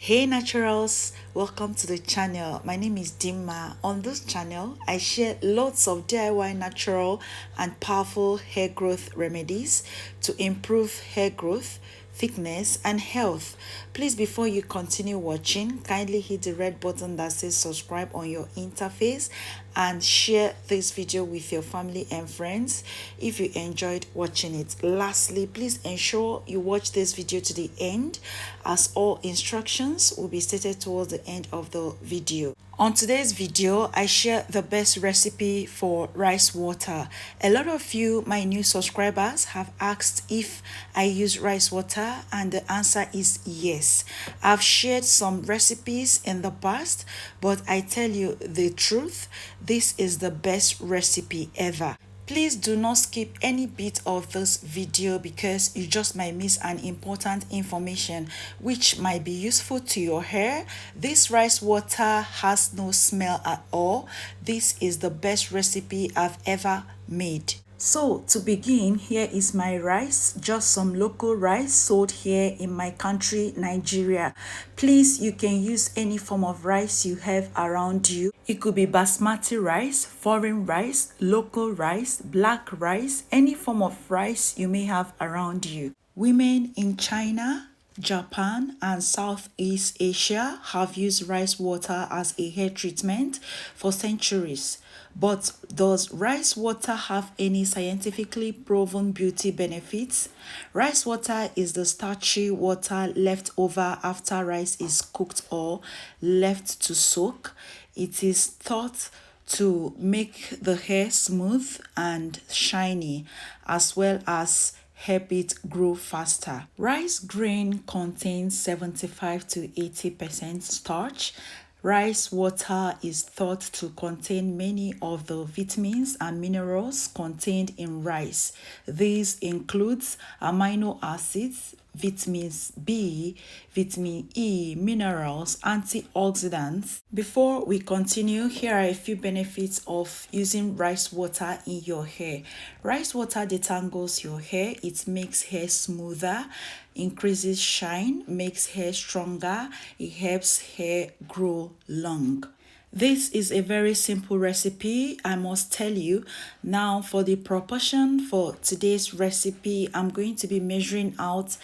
Hey naturals, welcome to the channel. My name is Dimma. On this channel I share lots of DIY natural and powerful hair growth remedies to improve hair growth, thickness and health. Please, before you continue watching, kindly hit the red button that says subscribe on your interface and share this video with your family and friends if you enjoyed watching it. Lastly, please ensure you watch this video to the end, as all instructions will be stated towards the end of the video. On today's video, I share the best recipe for rice water. A lot of you, my new subscribers, have asked if I use rice water, and the answer is yes. I've shared some recipes in the past, but I tell you the truth, this is the best recipe ever. Please do not skip any bit of this video because you just might miss an important information which might be useful to your hair. This rice water has no smell at all. This is the best recipe I've ever made. So to begin, here is my rice, just some local rice sold here in my country, Nigeria. Please, you can use any form of rice you have around you. It could be basmati rice, foreign rice, local rice, black rice, any form of rice you may have around you. Women in China, Japan and Southeast Asia have used rice water as a hair treatment for centuries. But does rice water have any scientifically proven beauty benefits? Rice water is the starchy water left over after rice is cooked or left to soak. It is thought to make the hair smooth and shiny, as well as help it grow faster. Rice grain contains 75 to 80% starch. Rice water is thought to contain many of the vitamins and minerals contained in rice. These includes amino acids, vitamins B, vitamin E, minerals, antioxidants. Before we continue, here are a few benefits of using rice water in your hair. Rice water detangles your hair. It makes hair smoother, increases shine, makes hair stronger. It helps hair grow long. This is a very simple recipe, I must tell you. Now for the proportion for today's recipe, I'm going to be measuring out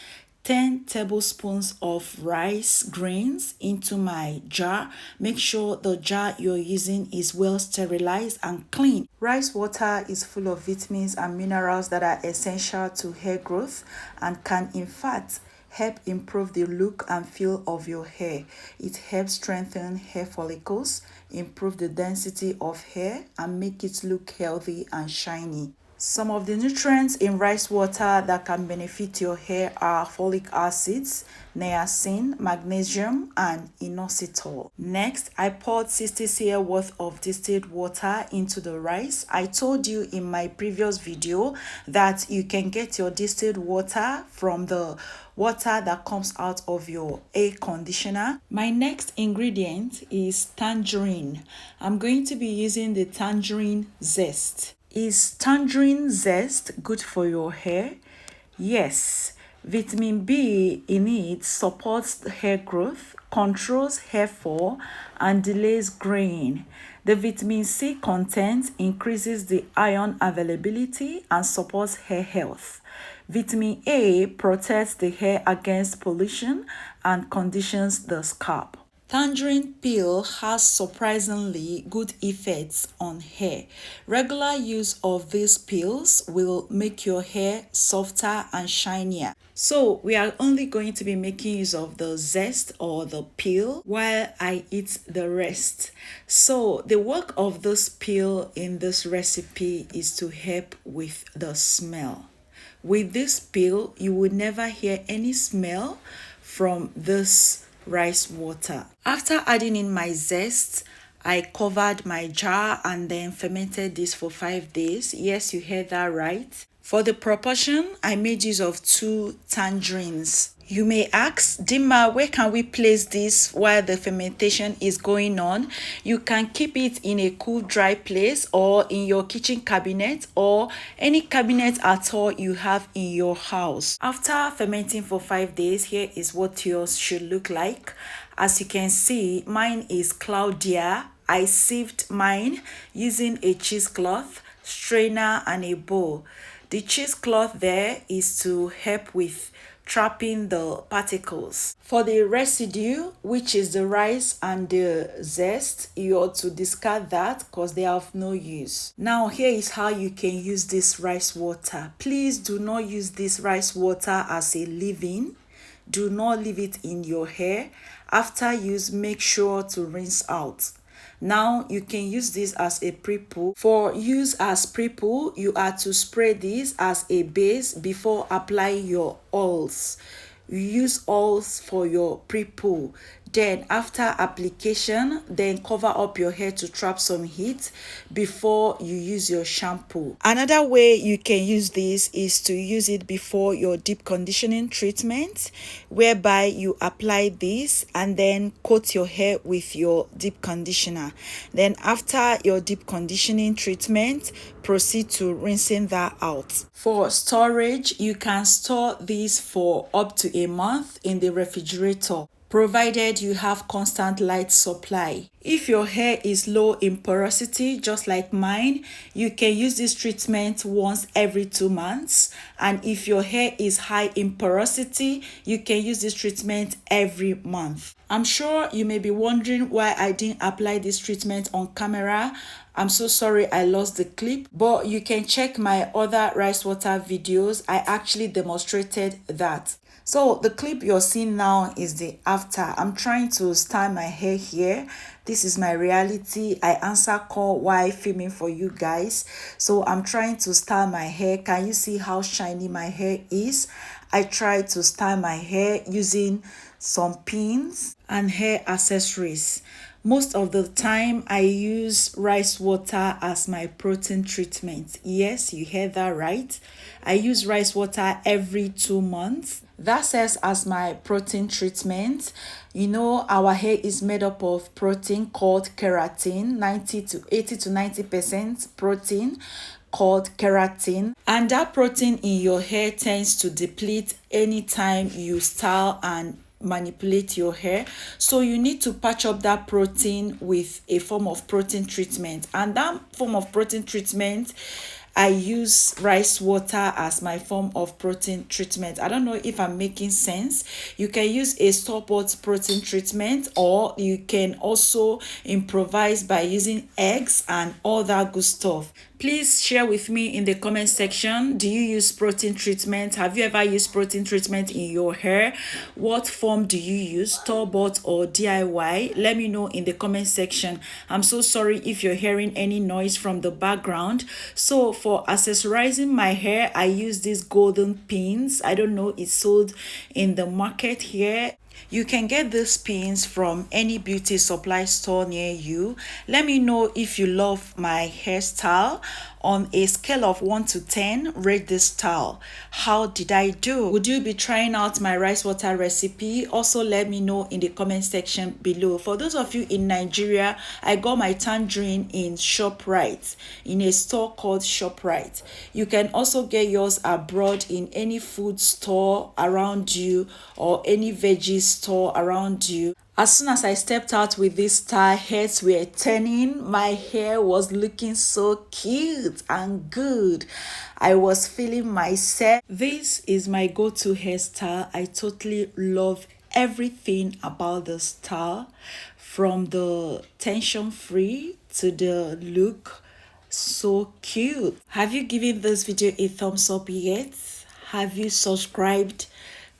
10 tablespoons of rice grains into my jar. Make sure the jar you're using is well sterilized and clean. Rice water is full of vitamins and minerals that are essential to hair growth and can in fact help improve the look and feel of your hair. It helps strengthen hair follicles, improve the density of hair, and make it look healthy and shiny. Some of the nutrients in rice water that can benefit your hair are folic acids, niacin, magnesium, and inositol. Next, I poured 60 cl worth of distilled water into the rice. I told you in my previous video that you can get your distilled water from the water that comes out of your air conditioner. My next ingredient is tangerine. I'm going to be using the tangerine zest. Is tangerine zest good for your hair? Yes. Vitamin B in it supports hair growth, controls hair fall, and delays graying. The vitamin C content increases the iron availability and supports hair health. Vitamin A protects the hair against pollution and conditions the scalp. Tangerine peel has surprisingly good effects on hair. Regular use of these peels will make your hair softer and shinier. So we are only going to be making use of the zest or the peel while I eat the rest. So the work of this peel in this recipe is to help with the smell. With this peel, you will never hear any smell from this rice water. After adding in my zest, I covered my jar and then fermented this for 5 days. Yes, you heard that right. For the proportion, I made use of 2 tangerines. You may ask, Dimma, where can we place this while the fermentation is going on? You can keep it in a cool, dry place or in your kitchen cabinet or any cabinet at all you have in your house. After fermenting for 5 days, here is what yours should look like. As you can see, mine is cloudier. I sieved mine using a cheesecloth, strainer, and a bowl. The cheesecloth there is to help with trapping the particles. For the residue, which is the rice and the zest, you ought to discard that because they have no use. Now here is how you can use this rice water. Please do not use this rice water as a leave-in. Do not leave it in your hair. After use, make sure to rinse out. Now you can use this as a pre-poo. For use as pre-poo, you are to spray this as a base before applying your oils. You use oils for your pre-poo. Then after application, then cover up your hair to trap some heat before you use your shampoo. Another way you can use this is to use it before your deep conditioning treatment, whereby you apply this and then coat your hair with your deep conditioner. Then after your deep conditioning treatment, proceed to rinsing that out. For storage, you can store this for up to a month in the refrigerator, provided you have constant light supply. If your hair is low in porosity, just like mine, you can use this treatment once every 2 months. And if your hair is high in porosity, you can use this treatment every month. I'm sure you may be wondering why I didn't apply this treatment on camera. I'm so sorry I lost the clip, but you can check my other rice water videos. I actually demonstrated that. So the clip you're seeing now is the after. I'm trying to style my hair here. This is my reality. I answer call while filming for you guys. So I'm trying to style my hair. Can you see how shiny my hair is? I try to style my hair using some pins and hair accessories. Most of the time, I use rice water as my protein treatment. Yes, you heard that right. I use rice water every 2 months. That serves as my protein treatment. You know, our hair is made up of protein called keratin, 80 to 90% protein called keratin. And that protein in your hair tends to deplete anytime you style and manipulate your hair. So you need to patch up that protein with a form of protein treatment. And that form of protein treatment, I use rice water as my form of protein treatment. I don't know if I'm making sense. You can use a store-bought protein treatment, or you can also improvise by using eggs and all that good stuff. Please share with me in the comment section. Do you use protein treatment? Have you ever used protein treatment in your hair? What form do you use, store-bought or DIY? Let me know in the comment section. I'm so sorry if you're hearing any noise from the background. So for accessorizing my hair, I use these golden pins. I don't know, it's sold in the market here. You can get these pins from any beauty supply store near you. Let me know if you love my hairstyle. On a scale of 1 to 10, rate this style. How did I do? Would you be trying out my rice water recipe? Also, let me know in the comment section below. For those of you in Nigeria, I got my tangerine in ShopRite, in a store called ShopRite. You can also get yours abroad in any food store around you or any veggie store around you. As soon as I stepped out with this style, heads were turning. My hair was looking so cute and good. I was feeling myself. This is my go-to hairstyle. I totally love everything about the style, from the tension-free to the look. So cute. Have you given this video a thumbs up yet? Have you subscribed?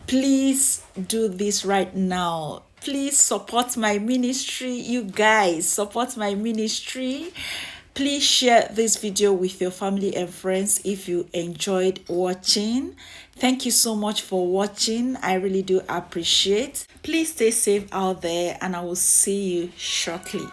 Please do this right now. Please support my ministry, you guys. Support my ministry. Please share this video with your family and friends if you enjoyed watching. Thank you so much for watching. I really do appreciate. Please stay safe out there, and I will see you shortly.